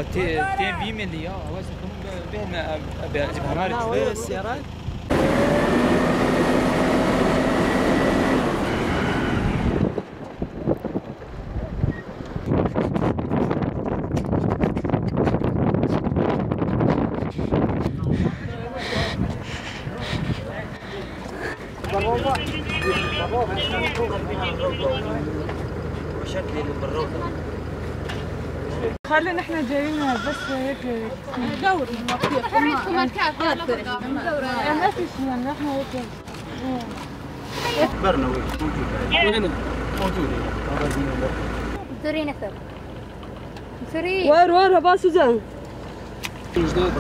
تين في ملي أواز كم بهنا بهمار وين السيارات؟ خلي نحن جايين بس هيك ندور فريقكم مركات ما في شيء نحن هيك برنا وين موجودة سوري نفر سوري وين باسو زين جديد